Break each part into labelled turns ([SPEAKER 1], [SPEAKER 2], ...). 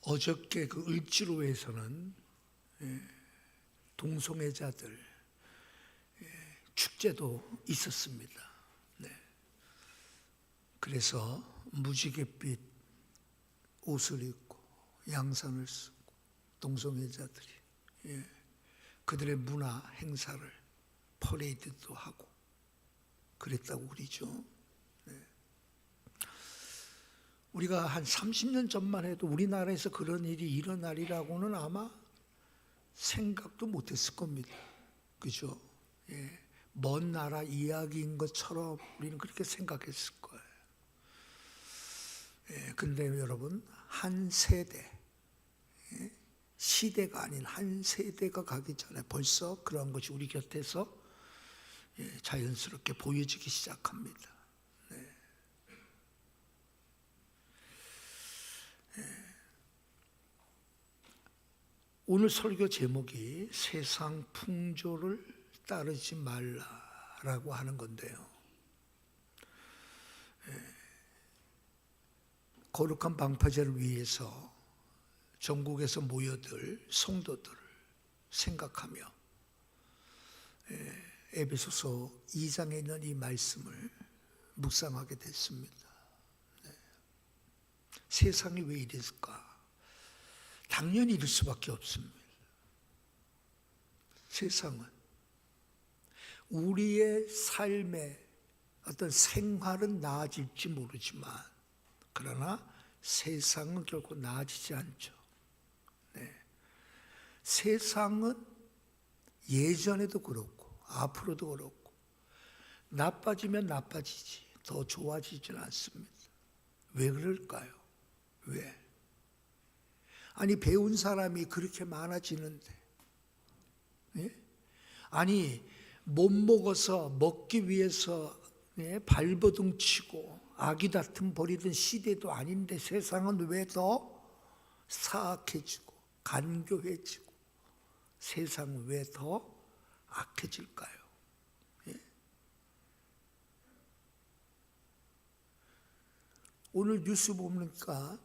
[SPEAKER 1] 어저께 그 을지로에서는 동성애자들 축제도 있었습니다. 네. 그래서 무지갯빛 옷을 입고 양산을 쓰고 동성애자들이 그들의 문화 행사를 퍼레이드도 하고 그랬다고 그러죠. 우리가 한 30년 전만 해도 우리나라에서 그런 일이 일어나리라고는 아마 생각도 못했을 겁니다. 그죠? 먼 나라 이야기인 것처럼 우리는 그렇게 생각했을 거예요. 근데 여러분, 한 세대, 시대가 아닌 한 세대가 가기 전에 벌써 그런 것이 우리 곁에서 자연스럽게 보여지기 시작합니다. 오늘 설교 제목이 세상 풍조를 따르지 말라라고 하는 건데요. 거룩한 방파제를 위해서 전국에서 모여들 성도들을 생각하며 에베소서 2장에 있는 이 말씀을 묵상하게 됐습니다. 세상이 왜 이랬을까? 당연히 이럴 수밖에 없습니다. 세상은 우리의 삶의 어떤 생활은 나아질지 모르지만 그러나 세상은 결코 나아지지 않죠. 세상은 예전에도 그렇고 앞으로도 그렇고 나빠지면 나빠지지 더 좋아지지는 않습니다. 왜 그럴까요? 왜? 아니 배운 사람이 그렇게 많아지는데 아니 못 먹어서 먹기 위해서 발버둥 치고 아기 다툼 벌이던 시대도 아닌데 세상은 왜 더 사악해지고 간교해지고 세상은 왜 더 악해질까요? 오늘 뉴스 보니까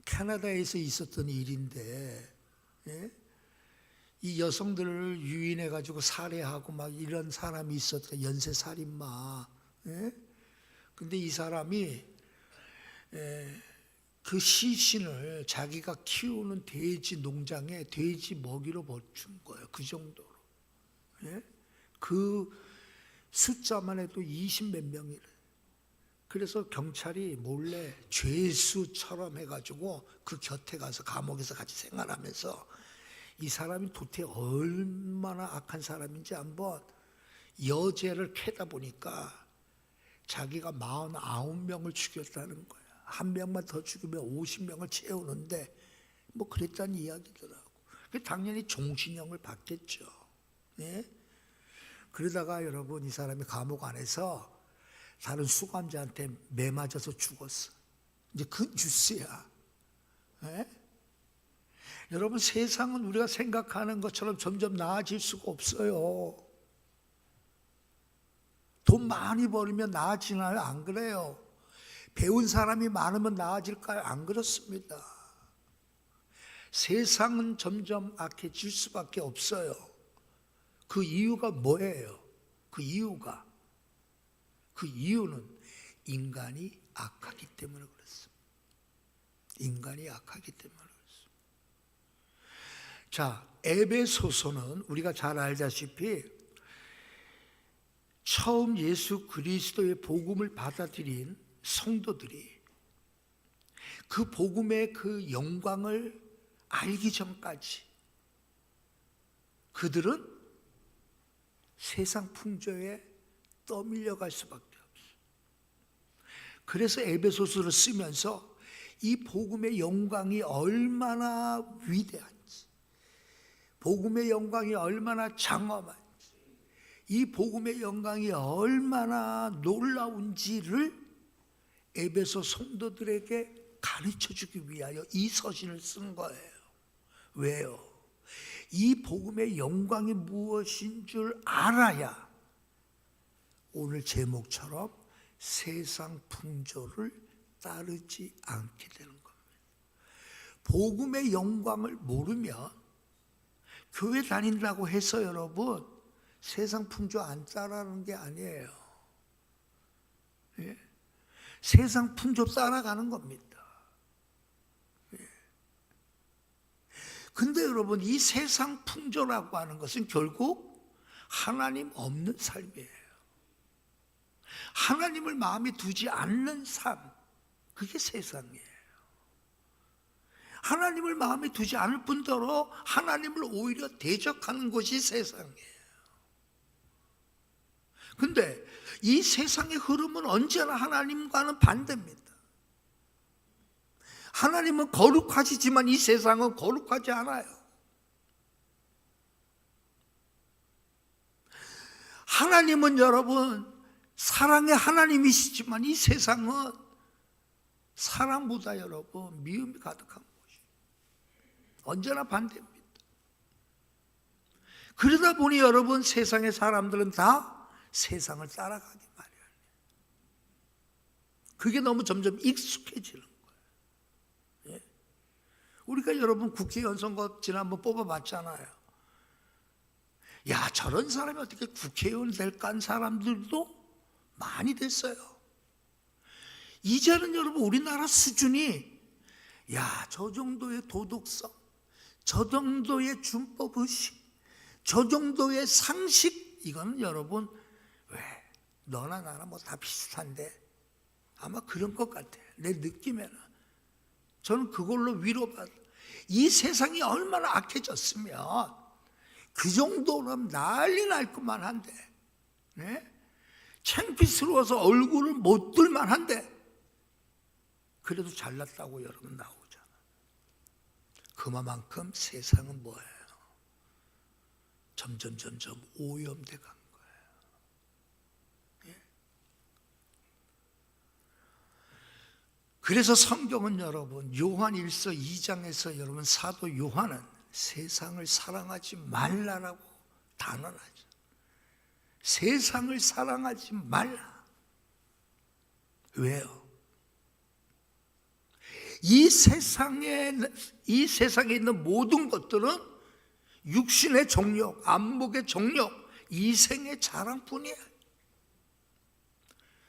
[SPEAKER 1] 캐나다에서 있었던 일인데 이 여성들을 유인해가지고 살해하고 막 이런 사람이 있었다. 연쇄살인마. 근데 이 사람이 그 시신을 자기가 키우는 돼지 농장에 돼지 먹이로 준 거예요. 그 정도로. 그 숫자만 해도 20몇 명이래. 그래서 경찰이 몰래 죄수처럼 해가지고 그 곁에 가서 감옥에서 같이 생활하면서 이 사람이 도대체 얼마나 악한 사람인지 한번 여죄를 캐다 보니까 자기가 49명을 죽였다는 거야. 한 명만 더 죽이면 50명을 채우는데 뭐 그랬다는 이야기더라고. 당연히 종신형을 받겠죠. 그러다가 여러분 이 사람이 감옥 안에서 다른 수감자한테 매 맞아서 죽었어. 이제 그 뉴스야. 여러분 세상은 우리가 생각하는 것처럼 점점 나아질 수가 없어요. 돈 많이 벌면 나아지나요? 안 그래요. 배운 사람이 많으면 나아질까요? 안 그렇습니다. 세상은 점점 악해질 수밖에 없어요. 그 이유가 뭐예요? 그 이유는 인간이 악하기 때문에 그렇습니다. 인간이 악하기 때문에 그렇습니다. 자, 에베소서는 우리가 잘 알다시피 처음 예수 그리스도의 복음을 받아들인 성도들이 그 복음의 그 영광을 알기 전까지 그들은 세상 풍조에 떠밀려갈 수밖에 없어요. 그래서 에베소서를 쓰면서 이 복음의 영광이 얼마나 위대한지, 복음의 영광이 얼마나 장엄한지, 이 복음의 영광이 얼마나 놀라운지를 에베소 성도들에게 가르쳐주기 위하여 이 서신을 쓴 거예요. 왜요? 이 복음의 영광이 무엇인 줄 알아야 오늘 제목처럼 세상 풍조를 따르지 않게 되는 겁니다. 복음의 영광을 모르면 교회 다닌다고 해서 여러분 세상 풍조 안 따라가는 게 아니에요. 예? 세상 풍조 따라가는 겁니다. 예. 근데 여러분 이 세상 풍조라고 하는 것은 결국 하나님 없는 삶이에요. 하나님을 마음에 두지 않는 삶, 그게 세상이에요. 하나님을 마음에 두지 않을 뿐더러 하나님을 오히려 대적하는 것이 세상이에요. 근데 이 세상의 흐름은 언제나 하나님과는 반대입니다. 하나님은 거룩하시지만 이 세상은 거룩하지 않아요. 하나님은 여러분 사랑의 하나님이시지만 이 세상은 사랑보다 여러분 미움이 가득한 것이에요. 언제나 반대입니다. 그러다 보니 여러분 세상의 사람들은 다 세상을 따라가기 마련이에요. 그게 너무 점점 익숙해지는 거예요. 예? 우리가 여러분 국회의원 선거 지난번 뽑아봤잖아요. 야, 저런 사람이 어떻게 국회의원 될까 한 사람들도 많이 됐어요. 이제는 여러분 우리나라 수준이 야, 저 정도의 도덕성, 저 정도의 준법의식, 저 정도의 상식, 이거는 여러분 왜 너나 나나 뭐 다 비슷한데 아마 그런 것 같아요. 내 느낌에는 저는 그걸로 위로받아요. 이 세상이 얼마나 악해졌으면 그 정도면 난리 날 것만 한데, 네? 창피스러워서 얼굴을 못 들만 한데 그래도 잘났다고 여러분 나오잖아. 그만큼 세상은 뭐예요? 점점 오염돼 간 거예요. 예? 그래서 성경은 여러분 요한 1서 2장에서 여러분 사도 요한은 세상을 사랑하지 말라라고 단언하죠. 세상을 사랑하지 말라. 왜요? 이 세상에 있는 모든 것들은 육신의 정욕, 안목의 정욕, 이생의 자랑뿐이에요.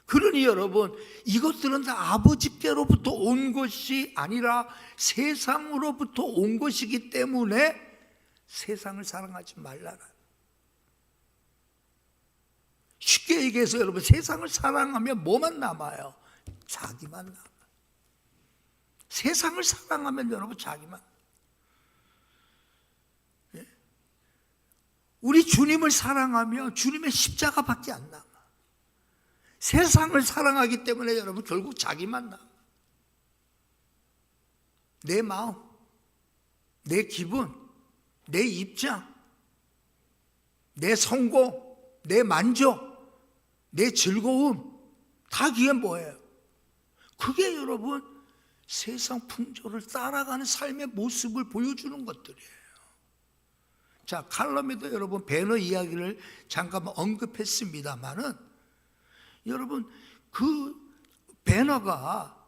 [SPEAKER 1] 그러니 여러분 이것들은 다 아버지께로부터 온 것이 아니라 세상으로부터 온 것이기 때문에 세상을 사랑하지 말라라. 쉽게 얘기해서 여러분 세상을 사랑하면 뭐만 남아요? 자기만 남아요. 세상을 사랑하면 여러분 자기만. 예? 우리 주님을 사랑하면 주님의 십자가밖에 안 남아. 세상을 사랑하기 때문에 여러분 결국 자기만 남아. 내 마음, 내 기분, 내 입장, 내 성공, 내 만족, 내 즐거움, 다 그게 뭐예요? 그게 여러분 세상 풍조를 따라가는 삶의 모습을 보여주는 것들이에요. 자, 칼럼에도 여러분 배너 이야기를 잠깐만 언급했습니다만은 여러분 그 배너가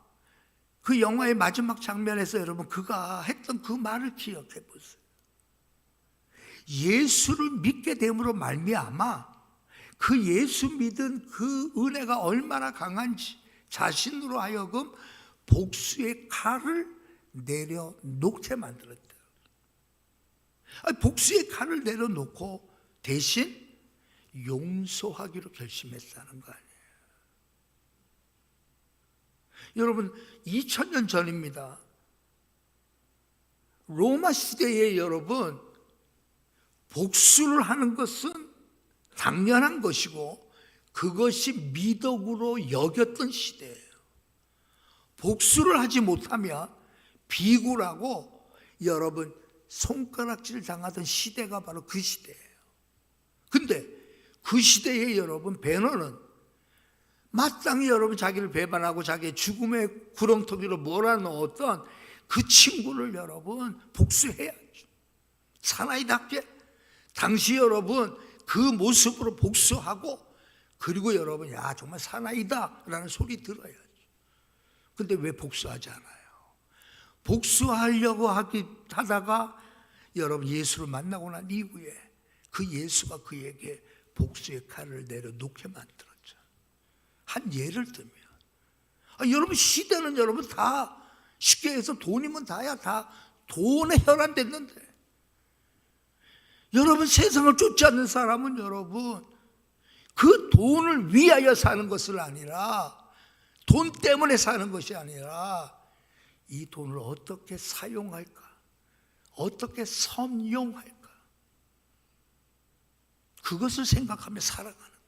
[SPEAKER 1] 그 영화의 마지막 장면에서 여러분 그가 했던 그 말을 기억해 보세요. 예수를 믿게 됨으로 말미암아 그 예수 믿은 그 은혜가 얼마나 강한지 자신으로 하여금 복수의 칼을 내려놓게 만들었대요. 복수의 칼을 내려놓고 대신 용서하기로 결심했다는 거 아니에요. 여러분 2000년 전입니다. 로마 시대에 여러분 복수를 하는 것은 당연한 것이고 그것이 미덕으로 여겼던 시대예요. 복수를 하지 못하면 비굴하고 여러분 손가락질 당하던 시대가 바로 그 시대예요. 근데 그 시대에 여러분 배너는 마땅히 여러분 자기를 배반하고 자기의 죽음의 구렁텅이로 몰아넣었던 그 친구를 여러분 복수해야죠. 사나이답게 당시 여러분 그 모습으로 복수하고 그리고 여러분 야 정말 사나이다 라는 소리 들어야죠. 근데 왜 복수하지 않아요? 복수하려고 하다가 여러분 예수를 만나고 난 이후에 그 예수가 그에게 복수의 칼을 내려놓게 만들었죠. 한 예를 들면 여러분 시대는 여러분 다 쉽게 해서 돈이면 다야 다 돈에 혈안됐는데 여러분 세상을 쫓지 않는 사람은 여러분 그 돈을 위하여 사는 것을 아니라 돈 때문에 사는 것이 아니라 이 돈을 어떻게 사용할까? 어떻게 선용할까? 그것을 생각하며 살아가는 거예요.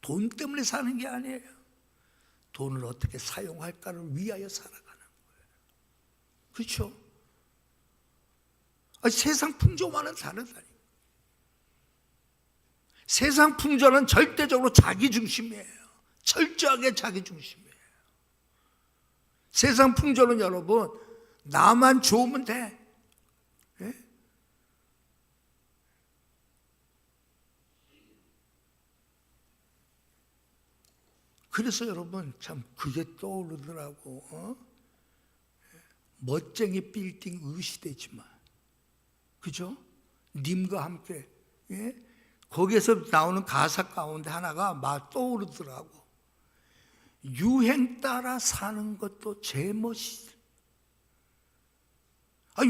[SPEAKER 1] 돈 때문에 사는 게 아니에요. 돈을 어떻게 사용할까를 위하여 살아가는 거예요. 그렇죠? 세상 풍조와는 다르다니. 세상 풍조는 절대적으로 자기 중심이에요. 철저하게 자기 중심이에요. 세상 풍조는 여러분 나만 좋으면 돼. 예? 그래서 여러분 참 그게 떠오르더라고. 멋쟁이 빌딩 의시되지만 그죠? 님과 함께 거기에서 나오는 가사 가운데 하나가 막 떠오르더라고. 유행 따라 사는 것도 제 멋이지.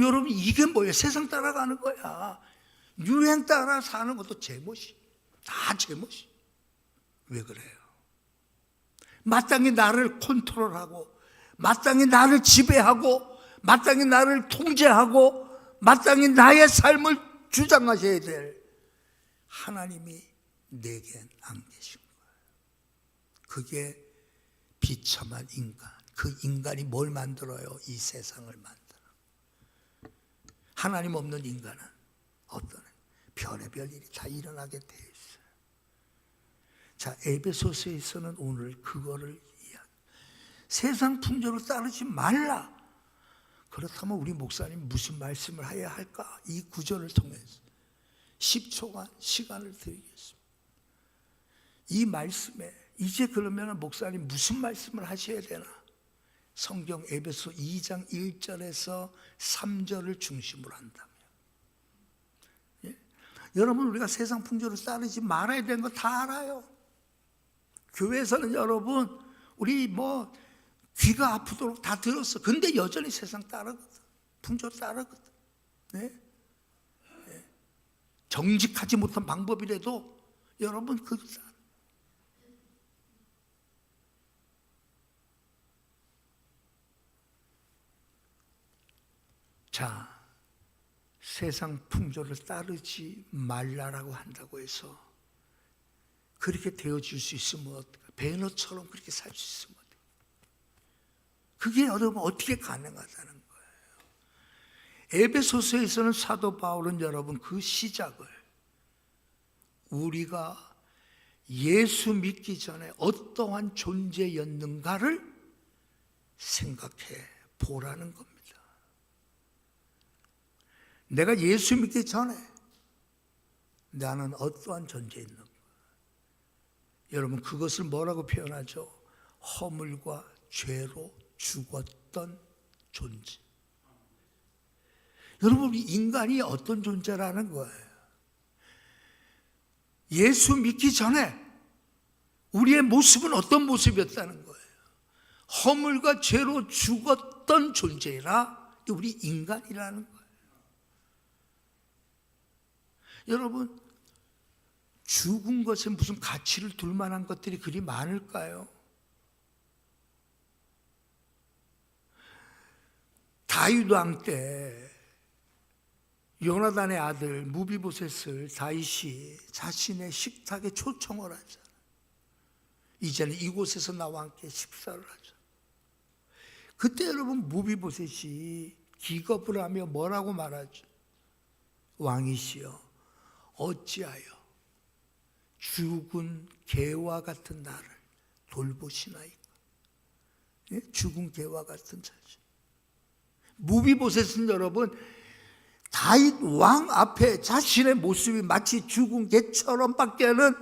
[SPEAKER 1] 여러분 이게 뭐예요? 세상 따라가는 거야. 유행 따라 사는 것도 제 멋이. 다 제 멋이. 왜 그래요? 마땅히 나를 컨트롤하고 마땅히 나를 지배하고 마땅히 나를 통제하고 마땅히 나의 삶을 주장하셔야 될 하나님이 내겐 안 계신 거예요. 그게 비참한 인간. 그 인간이 뭘 만들어요? 이 세상을 만들어. 하나님 없는 인간은 어떤 별의별 일이 다 일어나게 돼 있어요. 자, 에베소서에서는 오늘 그거를 이야기. 세상 풍조를 따르지 말라. 그렇다면 우리 목사님 무슨 말씀을 해야 할까? 이 구절을 통해서 10초간 시간을 드리겠습니다. 이 말씀에 이제 그러면 목사님 무슨 말씀을 하셔야 되나? 성경 에베소 2장 1절에서 3절을 중심으로 한다면 여러분 우리가 세상 풍조를 따르지 말아야 되는 거 다 알아요. 교회에서는 여러분 우리 뭐 귀가 아프도록 다 들었어. 근데 여전히 세상 따르거든. 풍조 따르거든. 네? 정직하지 못한 방법이라도 여러분 그거 자, 세상 풍조를 따르지 말라라고 한다고 해서 그렇게 되어질 수 있으면 어떡해? 배너처럼 그렇게 살 수 있으면 어떡해? 그게 여러분 어떻게 가능하다는 거예요? 에베소서에서는 사도 바울은 여러분 그 시작을 우리가 예수 믿기 전에 어떠한 존재였는가를 생각해 보라는 겁니다. 내가 예수 믿기 전에 나는 어떠한 존재였는가? 여러분 그것을 뭐라고 표현하죠? 허물과 죄로 죽었던 존재. 여러분 인간이 어떤 존재라는 거예요? 예수 믿기 전에 우리의 모습은 어떤 모습이었다는 거예요? 허물과 죄로 죽었던 존재라 우리 인간이라는 거예요. 여러분 죽은 것에 무슨 가치를 둘 만한 것들이 그리 많을까요? 다윗 왕 때 요나단의 아들 무비보셋을 다윗이 자신의 식탁에 초청을 하잖아요. 이제는 이곳에서 나와 함께 식사를 하죠. 그때 여러분 무비보셋이 기겁을 하며 뭐라고 말하죠? 왕이시여 어찌하여 죽은 개와 같은 나를 돌보시나이까? 예? 죽은 개와 같은 자식. 무비보셋은 여러분 다윗 왕 앞에 자신의 모습이 마치 죽은 개처럼 밖에는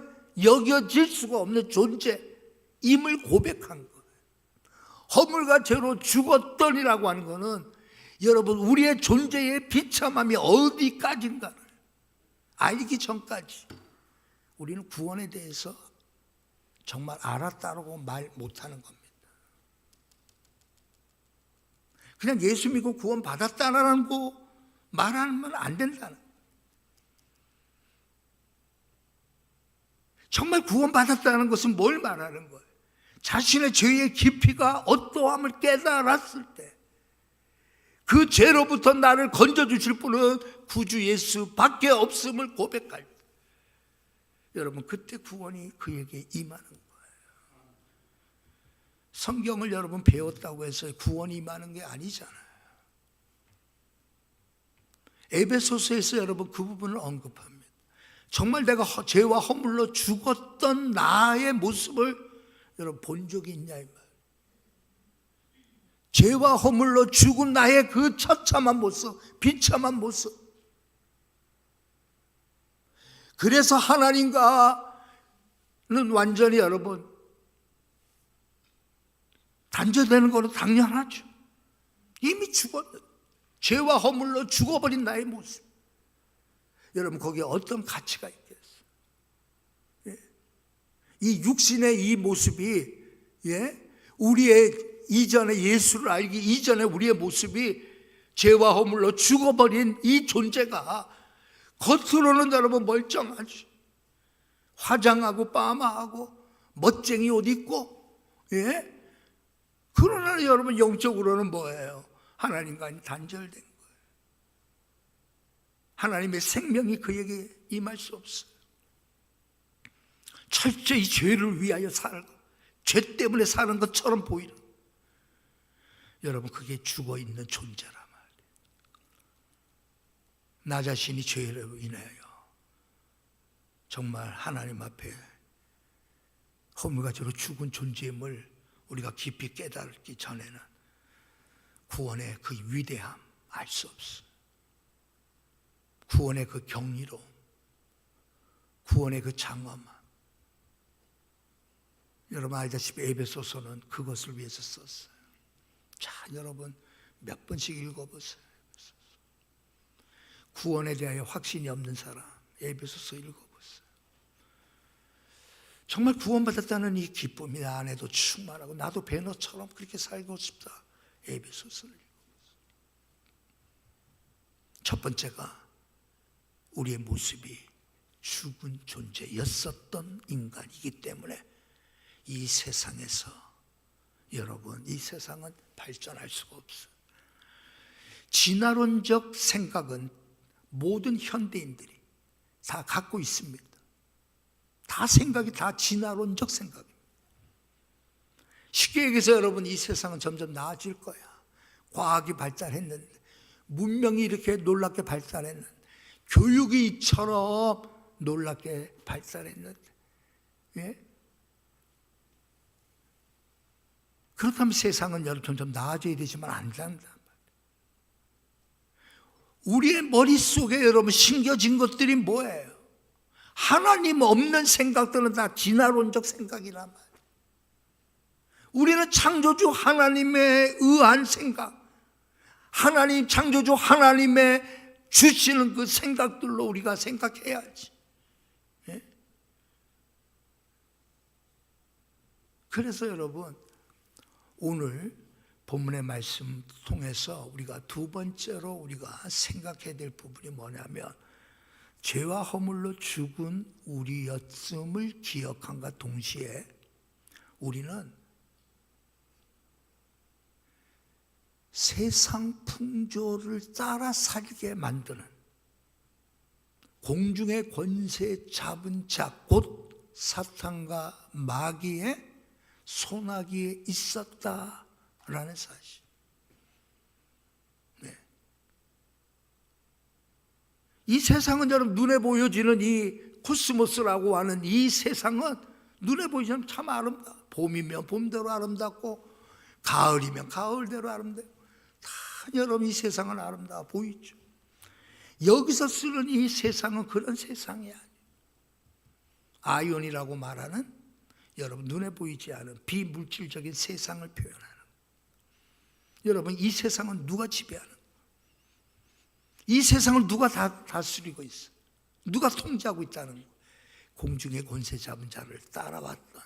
[SPEAKER 1] 여겨질 수가 없는 존재임을 고백한 거예요. 허물과 죄로 죽었더니라고 하는 것은 여러분, 우리의 존재의 비참함이 어디까지인가를 알기 전까지 우리는 구원에 대해서 정말 알았다라고 말 못하는 겁니다. 그냥 예수 믿고 구원 받았다라는 거 말하면 안 된다는 거예요. 정말 구원 받았다는 것은 뭘 말하는 거예요? 자신의 죄의 깊이가 어떠함을 깨달았을 때 그 죄로부터 나를 건져주실 분은 구주 예수밖에 없음을 고백할 때 여러분, 그때 구원이 그에게 임하는 거예요. 성경을 여러분 배웠다고 해서 구원이 임하는 게 아니잖아요. 에베소서에서 여러분 그 부분을 언급합니다. 정말 내가 죄와 허물로 죽었던 나의 모습을 여러분 본 적이 있냐 이 말. 죄와 허물로 죽은 나의 그 처참한 모습, 비참한 모습. 그래서 하나님과는 완전히 여러분 단절되는 거는 당연하죠. 이미 죽었는데 죄와 허물로 죽어버린 나의 모습. 여러분, 거기에 어떤 가치가 있겠어요? 예? 이 육신의 이 모습이, 예? 우리의 이전에 예수를 알기 이전에 우리의 모습이 죄와 허물로 죽어버린 이 존재가 겉으로는 여러분 멀쩡하죠. 화장하고 파마하고 멋쟁이 옷 입고, 예? 그러나 여러분 영적으로는 뭐예요? 하나님과 단절된 거예요. 하나님의 생명이 그에게 임할 수 없어요. 철저히 죄를 위하여 살고 죄 때문에 사는 것처럼 보이는, 여러분 그게 죽어있는 존재란 말이에요. 나 자신이 죄로 인하여 정말 하나님 앞에 허물가지로 죽은 존재임을 우리가 깊이 깨닫기 전에는 구원의 그 위대함 알 수 없어요. 구원의 그 경이로움, 구원의 그 장엄함. 여러분 알다시피 에베소서는 그것을 위해서 썼어요. 자, 여러분 몇 번씩 읽어보세요. 구원에 대하여 확신이 없는 사람 에베소서 읽어보세요. 정말 구원받았다는 이 기쁨이 나 안에도 충만하고 나도 베너처럼 그렇게 살고 싶다. 에베소서를 읽어보세요. 첫 번째가 우리의 모습이 죽은 존재였었던 인간이기 때문에 이 세상에서 여러분, 이 세상은 발전할 수가 없어요. 진화론적 생각은 모든 현대인들이 다 갖고 있습니다. 다 생각이 다 진화론적 생각입니다. 쉽게 얘기해서 여러분, 이 세상은 점점 나아질 거야. 과학이 발달했는데, 문명이 이렇게 놀랍게 발달했는데, 교육이 이처럼 놀랍게 발달했는데, 예? 그렇다면 세상은 여러분 점점 나아져야 되지만 안 된다. 우리의 머릿속에 여러분 심겨진 것들이 뭐예요? 하나님 없는 생각들은 다 진화론적 생각이란 말이에요. 우리는 창조주 하나님에 의한 생각, 하나님 창조주 하나님의 주시는 그 생각들로 우리가 생각해야지. 예? 그래서 여러분 오늘 본문의 말씀 통해서 우리가 두 번째로 우리가 생각해야 될 부분이 뭐냐면 죄와 허물로 죽은 우리였음을 기억함과 동시에 우리는 세상 풍조를 따라 살게 만드는 공중의 권세 잡은 자 곧 사탄과 마귀의 손아귀에 있었다라는 사실. 네. 이 세상은 여러분 눈에 보여지는 이 코스모스라고 하는 이 세상은 눈에 보이지만 참 아름다워. 봄이면 봄대로 아름답고 가을이면 가을대로 아름다워. 다 여러분 이 세상은 아름다워 보이죠. 여기서 쓰는 이 세상은 그런 세상이 아니에요. 아이온이라고 말하는 여러분 눈에 보이지 않은 비물질적인 세상을 표현하는, 여러분 이 세상은 누가 지배하는? 이 세상을 누가 다스리고 있어? 누가 통제하고 있다는 거예요? 공중의 권세 잡은 자를 따라왔던,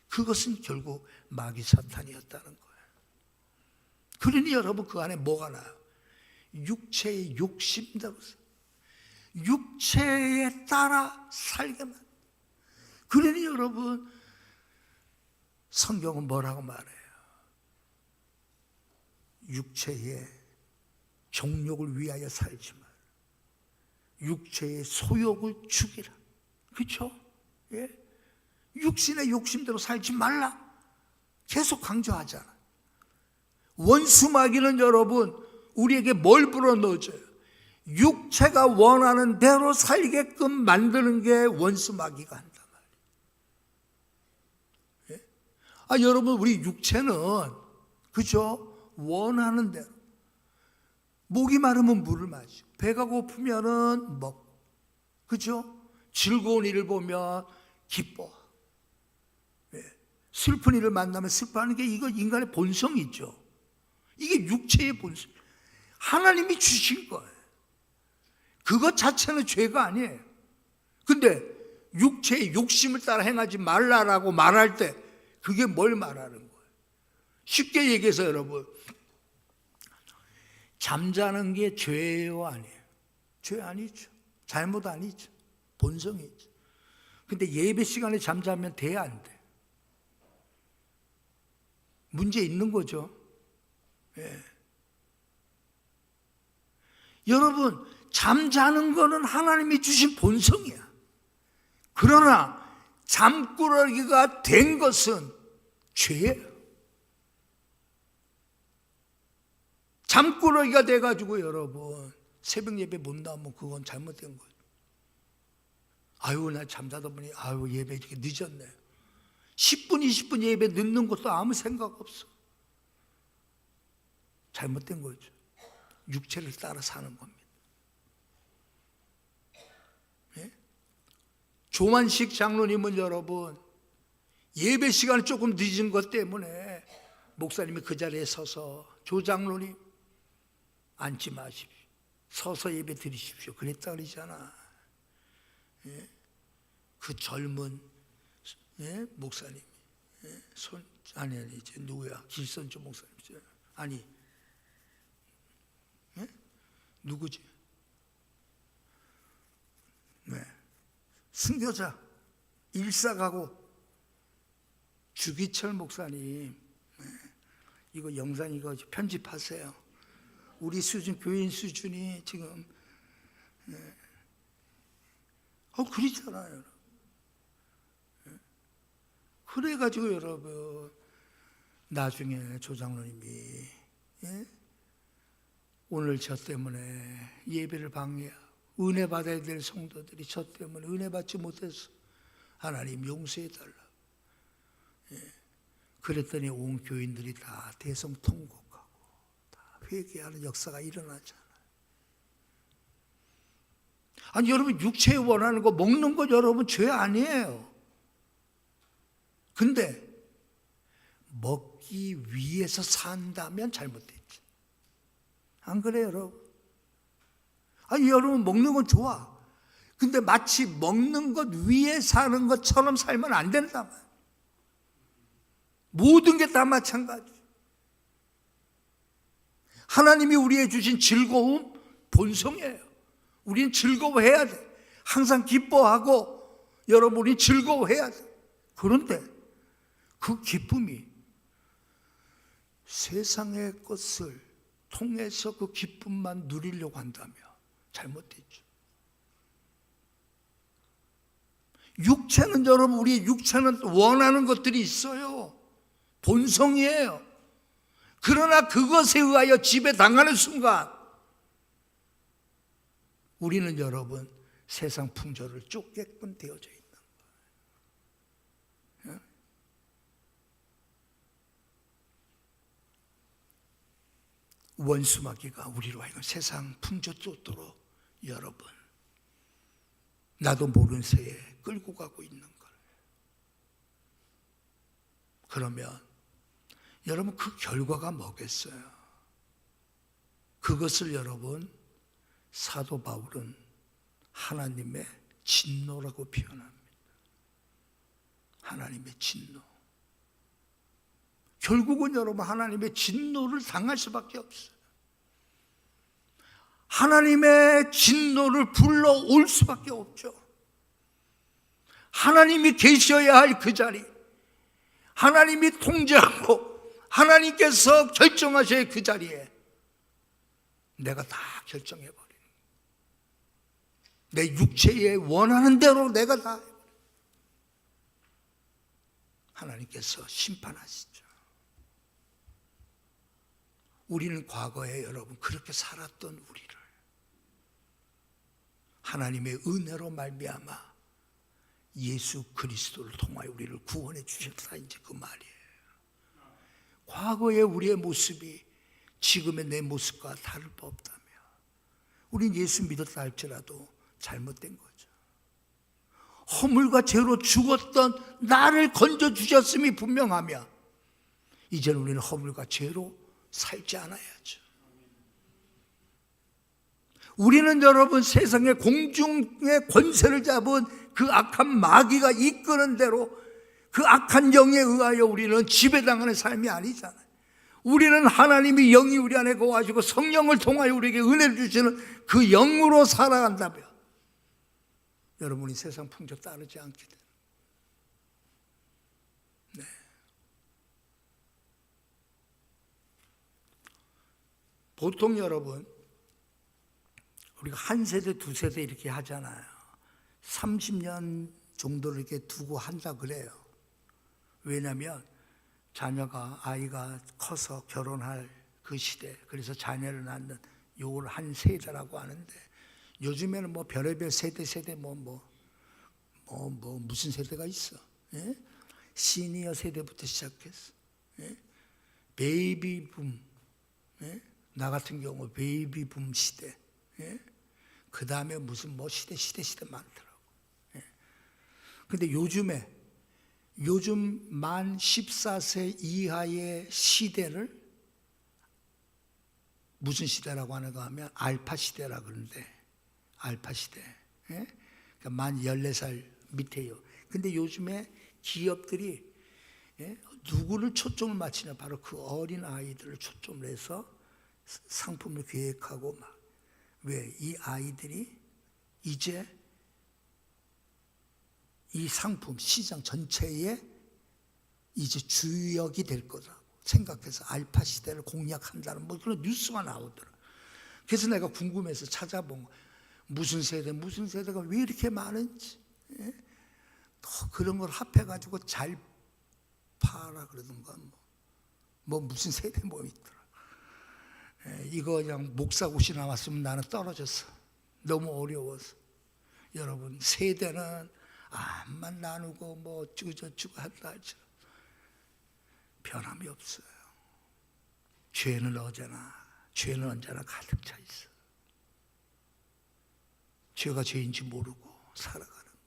[SPEAKER 1] 그것은 결국 마귀 사탄이었다는 거예요. 그러니 여러분, 그 안에 뭐가 나요? 육체의 욕심대로, 육체에 따라 살게만. 그러니 여러분, 성경은 뭐라고 말해요? 육체의 정욕을 위하여 살지 마라. 육체의 소욕을 죽이라. 그렇죠? 예? 육신의 욕심대로 살지 말라. 계속 강조하잖아. 원수 마귀는 여러분, 우리에게 뭘 불어넣어줘요? 육체가 원하는 대로 살게끔 만드는 게 원수 마귀가 한단 말이에요. 예? 여러분, 우리 육체는, 그죠? 원하는 대로. 목이 마르면 물을 마시고, 배가 고프면은 먹고, 그죠? 즐거운 일을 보면 기뻐. 예. 슬픈 일을 만나면 슬퍼하는 게, 이거 인간의 본성이죠. 이게 육체의 본성. 하나님이 주신 거예요. 그것 자체는 죄가 아니에요. 근데 육체의 욕심을 따라 행하지 말라라고 말할 때, 그게 뭘 말하는 거예요? 쉽게 얘기해서 여러분, 잠자는 게 죄예요, 아니에요? 죄 아니죠. 잘못 아니죠. 본성이죠. 근데 예배 시간에 잠자면 돼, 안 돼? 문제 있는 거죠. 예. 여러분, 잠자는 거는 하나님이 주신 본성이야. 그러나 잠꾸러기가 된 것은 죄예요. 잠꾸러기가 돼가지고 여러분, 새벽 예배 못 나오면 그건 잘못된 거예요. 아유, 나 잠자다 보니 예배 이렇게 늦었네. 10분, 20분 예배 늦는 것도 아무 생각 없어. 잘못된 거죠. 육체를 따라 사는 겁니다. 예? 조만식 장로님은 여러분, 예배 시간이 조금 늦은 것 때문에 목사님이 그 자리에 서서, 조 장로님 앉지 마십시오, 서서 예배 드리십시오, 그랬다 그러잖아. 예? 그 젊은, 예? 목사님, 예? 아니 이제 누구야? 길선조 목사님이죠. 아니, 예? 누구지? 네. 순교자 일사가고 주기철 목사님, 네. 이거 영상 이거 편집하세요. 우리 수준, 교인 수준이 지금, 네. 그러잖아요. 네. 그래가지고 여러분, 나중에 조장로님이, 예? 오늘 저 때문에 예배를 방해하고 은혜 받아야 될 성도들이 저 때문에 은혜 받지 못해서 하나님 용서해달라. 예. 그랬더니 온 교인들이 다 대성통곡하고 다 회개하는 역사가 일어나잖아요. 아니 여러분, 육체에 원하는 거, 먹는 거 여러분 죄 아니에요. 근데 먹기 위해서 산다면 잘못됐지. 안 그래요, 여러분? 아니 여러분, 먹는 건 좋아. 근데 마치 먹는 것 위에 사는 것처럼 살면 안 된다. 모든 게 다 마찬가지. 하나님이 우리에게 주신 즐거움 본성이에요. 우리는 즐거워해야 돼. 항상 기뻐하고 여러분이 즐거워해야 돼. 그런데 그 기쁨이 세상의 것을 통해서 그 기쁨만 누리려고 한다면 잘못됐죠. 육체는 여러분, 우리 육체는 원하는 것들이 있어요. 본성이에요. 그러나 그것에 의하여 지배당하는 순간 우리는 여러분 세상 풍조를 쫓게끔 되어져 있는 거예요. 원수마귀가 우리로 하여금 세상 풍조 쫓도록 여러분, 나도 모르는 새에 끌고 가고 있는 걸. 그러면 여러분 그 결과가 뭐겠어요? 그것을 여러분 사도 바울은 하나님의 진노라고 표현합니다. 하나님의 진노. 결국은 여러분 하나님의 진노를 당할 수밖에 없어요. 하나님의 진노를 불러올 수밖에 없죠. 하나님이 계셔야 할 그 자리, 하나님이 통제하고 하나님께서 결정하셔야 할 그 자리에 내가 다 결정해버리는, 내 육체에 원하는 대로 내가 다 해버리는, 하나님께서 심판하시죠. 우리는 과거에 여러분 그렇게 살았던 우리를 하나님의 은혜로 말미암아 예수 그리스도를 통하여 우리를 구원해 주셨다, 이제 그 말이에요. 과거의 우리의 모습이 지금의 내 모습과 다를 바 없다며 우린 예수 믿었다 할지라도 잘못된 거죠. 허물과 죄로 죽었던 나를 건져주셨음이 분명하며 이제는 우리는 허물과 죄로 살지 않아야죠. 우리는 여러분 세상의 공중의 권세를 잡은 그 악한 마귀가 이끄는 대로 그 악한 영에 의하여 우리는 지배당하는 삶이 아니잖아요. 우리는 하나님이 영이 우리 안에 거하시고 성령을 통하여 우리에게 은혜를 주시는 그 영으로 살아간다며 여러분이 세상 풍조 따르지 않게 돼요. 네. 보통 여러분 우리가 한 세대 두 세대 이렇게 하잖아요. 30년 정도를 이렇게 두고 한다 그래요. 왜냐하면 아이가 커서 결혼할 그 시대, 그래서 자녀를 낳는 요걸 한 세대라고 하는데 요즘에는 뭐 별의별 세대 무슨 세대가 있어? 예? 시니어 세대부터 시작했어. 예? 베이비붐, 예? 나 같은 경우 베이비붐 시대. 예? 그 다음에 무슨 뭐 시대 많더라고. 예? 근데 요즘 만 14세 이하의 시대를 무슨 시대라고 하는가 하면 알파 시대라고 그러는데, 알파 시대. 예? 그러니까 만 14살 밑에요. 근데 요즘에 기업들이 누구를 초점을 맞추냐, 바로 그 어린 아이들을 초점을 해서 상품을 기획하고 막. 왜? 이 아이들이 이제 이 상품 시장 전체에 이제 주역이 될 거라고 생각해서 알파 시대를 공략한다는 뭐 그런 뉴스가 나오더라. 그래서 내가 궁금해서 찾아본 거. 무슨 세대가 왜 이렇게 많은지, 또 그런 걸 합해가지고 잘 파라 그러던가 뭐 무슨 세대 뭐 있더라. 이거 그냥 목사고시 나왔으면 나는 떨어졌어. 너무 어려워서. 여러분 세대는 암만 나누고 뭐 어쩌고 저쩌고 한다 할지 변함이 없어요. 죄는 언제나 가득 차 있어. 죄가 죄인지 모르고 살아가는 거예요.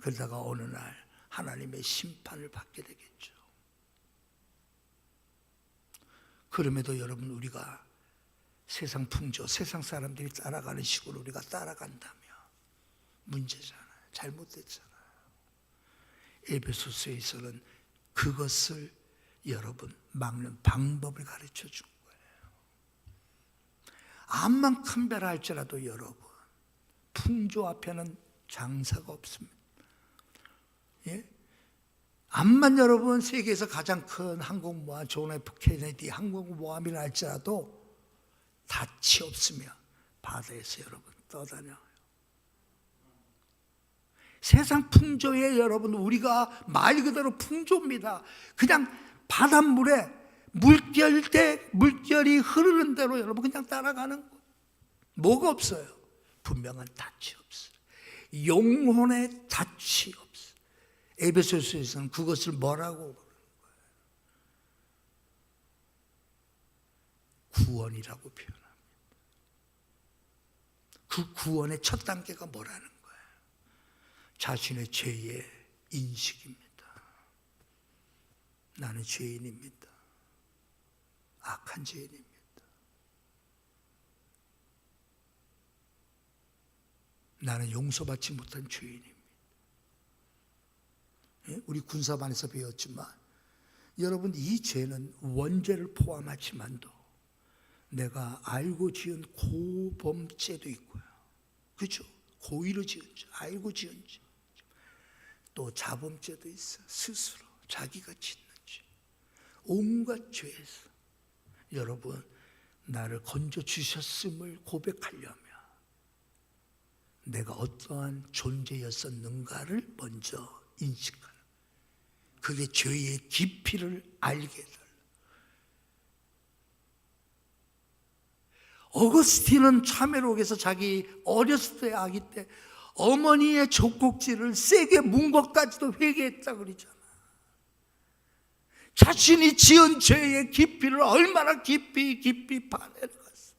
[SPEAKER 1] 그러다가 어느 날 하나님의 심판을 받게 되겠죠. 그럼에도 여러분 우리가 세상 풍조, 세상 사람들이 따라가는 식으로 우리가 따라간다며 문제잖아요. 잘못됐잖아요. 에베소서에서는 그것을 여러분 막는 방법을 가르쳐 준 거예요. 암만 칸베라 할지라도 여러분 풍조 앞에는 장사가 없습니다. 예? 암만 여러분 세계에서 가장 큰 항공모함 존 F 케네디 항공모함이라 할지라도 닻이 없으며 바다에서 여러분 떠다녀요. 세상 풍조에 여러분 우리가 말 그대로 풍조입니다. 그냥 바닷물에 물결이 흐르는 대로 여러분 그냥 따라가는 거. 뭐가 없어요? 분명한 닻이 없어요. 영혼의 닻이 없어요. 에베소서에서는 그것을 뭐라고 부르는 거예요? 구원이라고 표현합니다. 그 구원의 첫 단계가 뭐라는 거예요? 자신의 죄의 인식입니다. 나는 죄인입니다. 악한 죄인입니다. 나는 용서받지 못한 죄인입니다. 우리 군사반에서 배웠지만 여러분, 이 죄는 원죄를 포함하지만도 내가 알고 지은 고범죄도 있고요. 그렇죠? 고의로 지은 죄, 알고 지은 죄. 또 자범죄도 있어. 스스로 자기가 짓는 죄. 온갖 죄에서 여러분, 나를 건져주셨음을 고백하려면 내가 어떠한 존재였었는가를 먼저 인식하는, 그게 죄의 깊이를 알게 해달라. 어거스틴은 참회록에서 자기 어렸을 때, 아기 때 어머니의 젖꼭지를 세게 문 것까지도 회개했다 그러잖아. 자신이 지은 죄의 깊이를 얼마나 깊이 파내려갔어.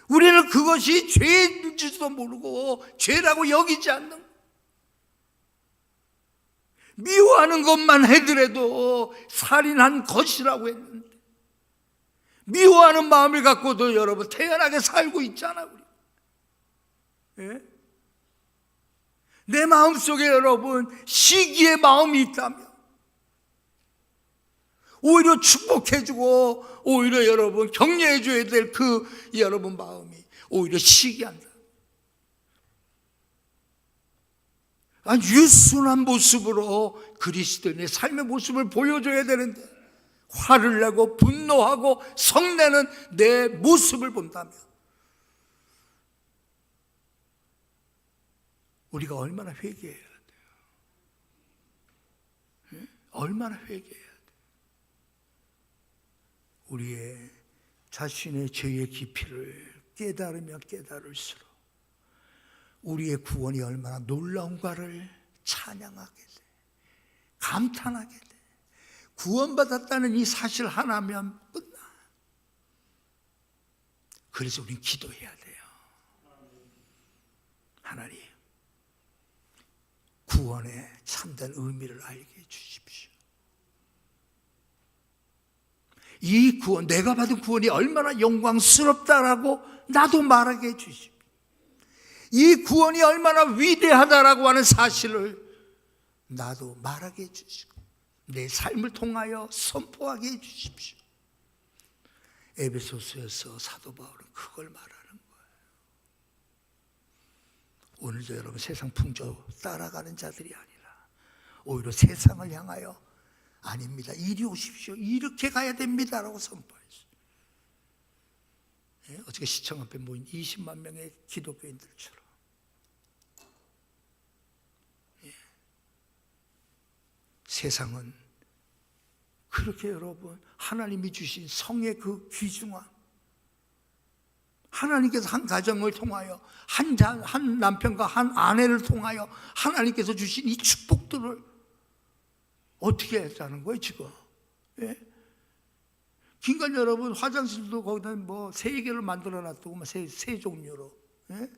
[SPEAKER 1] 우리는 그것이 죄인지도 모르고 죄라고 여기지 않는, 미워하는 것만 해더라도 살인한 것이라고 했는데, 미워하는 마음을 갖고도 여러분 태연하게 살고 있잖아 우리. 예? 내 마음속에 여러분 시기의 마음이 있다면 오히려 축복해주고 오히려 여러분 격려해줘야 될 그 여러분 마음이 오히려 시기한다. 유순한 모습으로 그리스도인의 삶의 모습을 보여줘야 되는데, 화를 내고 분노하고 성내는 내 모습을 본다면 우리가 얼마나 회개해야 돼요? 얼마나 회개해야 돼요? 우리의 자신의 죄의 깊이를 깨달으면 깨달을수록 우리의 구원이 얼마나 놀라운가를 찬양하게 돼, 감탄하게 돼. 구원받았다는 이 사실 하나면 끝나. 그래서 우리는 기도해야 돼요. 하나님, 구원의 참된 의미를 알게 해주십시오. 이 구원, 내가 받은 구원이 얼마나 영광스럽다라고 나도 말하게 해주십시오. 이 구원이 얼마나 위대하다라고 하는 사실을 나도 말하게 해주시고 내 삶을 통하여 선포하게 해주십시오. 에베소서에서 사도 바울은 그걸 말하는 거예요. 오늘도 여러분 세상 풍조 따라가는 자들이 아니라 오히려 세상을 향하여 아닙니다, 이리 오십시오, 이렇게 가야 됩니다 라고 선포했어요. 어저께 시청 앞에 모인 20만 명의 기독교인들처럼 세상은 그렇게 여러분 하나님이 주신 성의 그 귀중함, 하나님께서 한 가정을 통하여 한 남편과 한 아내를 통하여 하나님께서 주신 이 축복들을 어떻게 했다는 거예요 지금? 예? 그러니까 여러분 화장실도 거기다 뭐 3개를 만들어 놨다고 세 종류로. 예?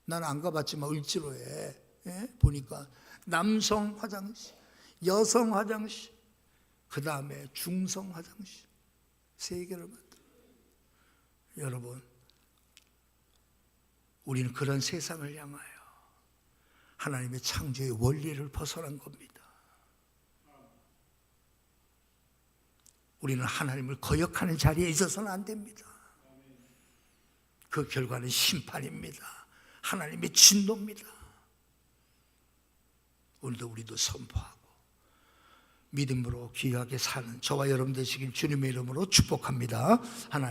[SPEAKER 1] 나는 안 가봤지만 을지로에 보니까 남성 화장실, 여성 화장실, 그 다음에 중성 화장실 3개를 만들어. 여러분, 우리는 그런 세상을 향하여 하나님의 창조의 원리를 벗어난 겁니다. 우리는 하나님을 거역하는 자리에 있어서는 안 됩니다. 그 결과는 심판입니다. 하나님의 진노입니다. 오늘도 우리도 선포하고 믿음으로 귀하게 사는 저와 여러분 되시길 주님의 이름으로 축복합니다. 하나님.